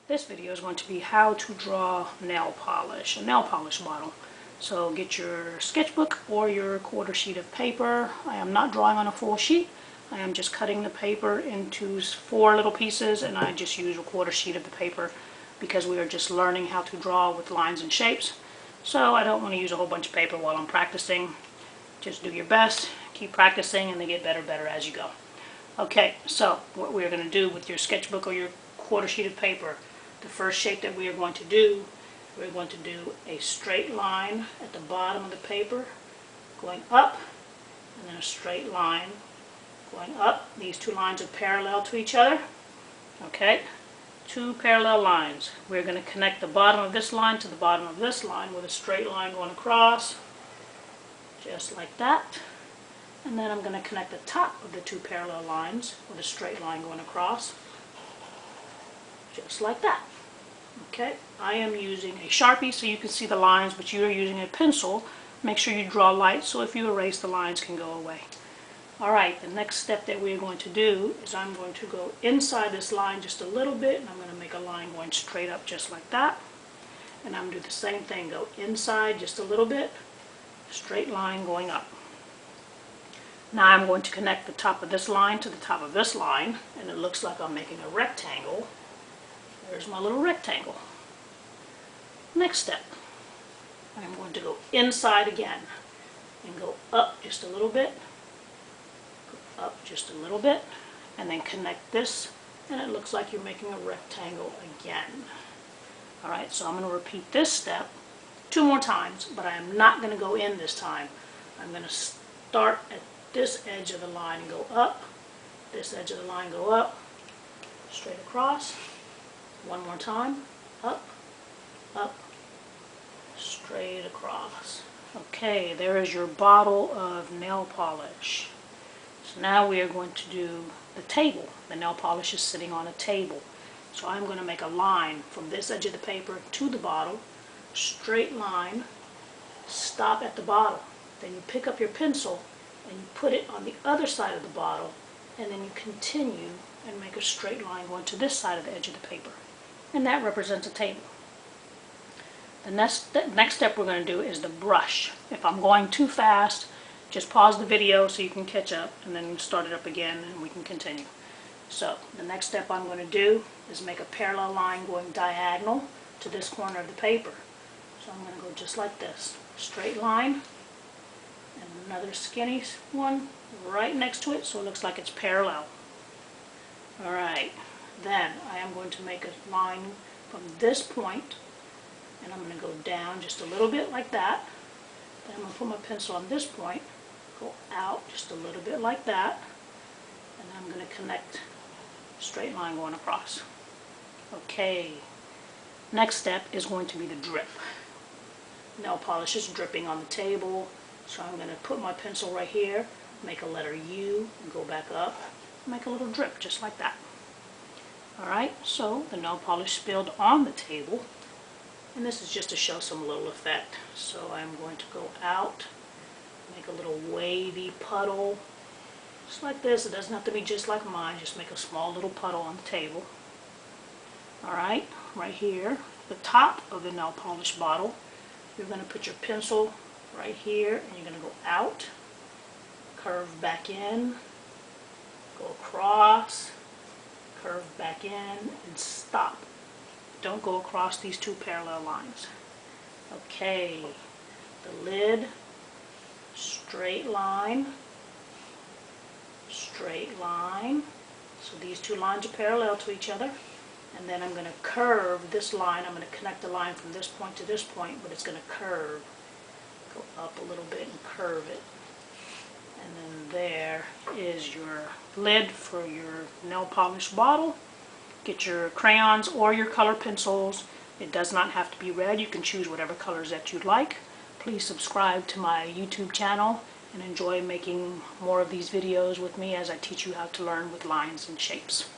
This video is going to be how to draw nail polish, a nail polish bottle. So get your sketchbook or your quarter sheet of paper. I am not drawing on a full sheet. I am just cutting the paper into 4 little pieces, and I just use a quarter sheet of the paper because we are just learning how to draw with lines and shapes. So I don't want to use a whole bunch of paper while I'm practicing. Just do your best, keep practicing, and they get better as you go. Okay, so what we're going to do with your sketchbook or your quarter sheet of paper, the first shape that we are going to do, we're going to do a straight line at the bottom of the paper going up, and then a straight line going up. These 2 lines are parallel to each other. Okay, 2 parallel lines. We're going to connect the bottom of this line to the bottom of this line with a straight line going across, just like that. And then I'm going to connect the top of the 2 parallel lines with a straight line going across, just like that. Okay, I am using a Sharpie so you can see the lines, but you are using a pencil. Make sure you draw light so if you erase, the lines can go away. Alright, the next step that we're going to do is I'm going to go inside this line just a little bit, and I'm going to make a line going straight up just like that. And I'm going to do the same thing, go inside just a little bit, straight line going up. Now I'm going to connect the top of this line to the top of this line, and it looks like I'm making a rectangle. There's my little rectangle. Next step, I'm going to go inside again and go up just a little bit, go up just a little bit, and then connect this, and it looks like you're making a rectangle again. Alright, so I'm going to repeat this step 2 more times, but I am not going to go in this time. I'm going to start at this edge of the line and go up, this edge of the line go up, straight across. 1 more time, up, up, straight across. Okay, there is your bottle of nail polish. So now we are going to do the table. The nail polish is sitting on a table. So I'm going to make a line from this edge of the paper to the bottle, straight line, stop at the bottle. Then you pick up your pencil and you put it on the other side of the bottle, and then you continue and make a straight line going to this side of the edge of the paper. And that represents a table. The next step we're going to do is the brush. If I'm going too fast, just pause the video so you can catch up, and then start it up again and we can continue. So the next step I'm going to do is make a parallel line going diagonal to this corner of the paper. So I'm going to go just like this. Straight line, and another skinny one right next to it so it looks like it's parallel. Alright. Then I am going to make a line from this point, and I'm going to go down just a little bit like that. Then I'm going to put my pencil on this point, go out just a little bit like that, and then I'm going to connect a straight line going across. Okay, next step is going to be the drip. Nail polish is dripping on the table, so I'm going to put my pencil right here, make a letter U, and go back up, make a little drip just like that. Alright, so the nail polish spilled on the table, and this is just to show some little effect. So I'm going to go out, make a little wavy puddle, just like this. It doesn't have to be just like mine, just make a small little puddle on the table. Alright, right here, the top of the nail polish bottle, you're going to put your pencil right here, and you're going to go out, curve back in, go across, curve back in, and stop. Don't go across these 2 parallel lines. Okay, the lid, straight line, straight line. So these 2 lines are parallel to each other. And then I'm going to curve this line. I'm going to connect the line from this point to this point, but it's going to curve. Go up a little bit and curve it. And then there is your lid for your nail polish bottle. Get your crayons or your color pencils. It does not have to be red. You can choose whatever colors that you'd like. Please subscribe to my YouTube channel and enjoy making more of these videos with me as I teach you how to learn with lines and shapes.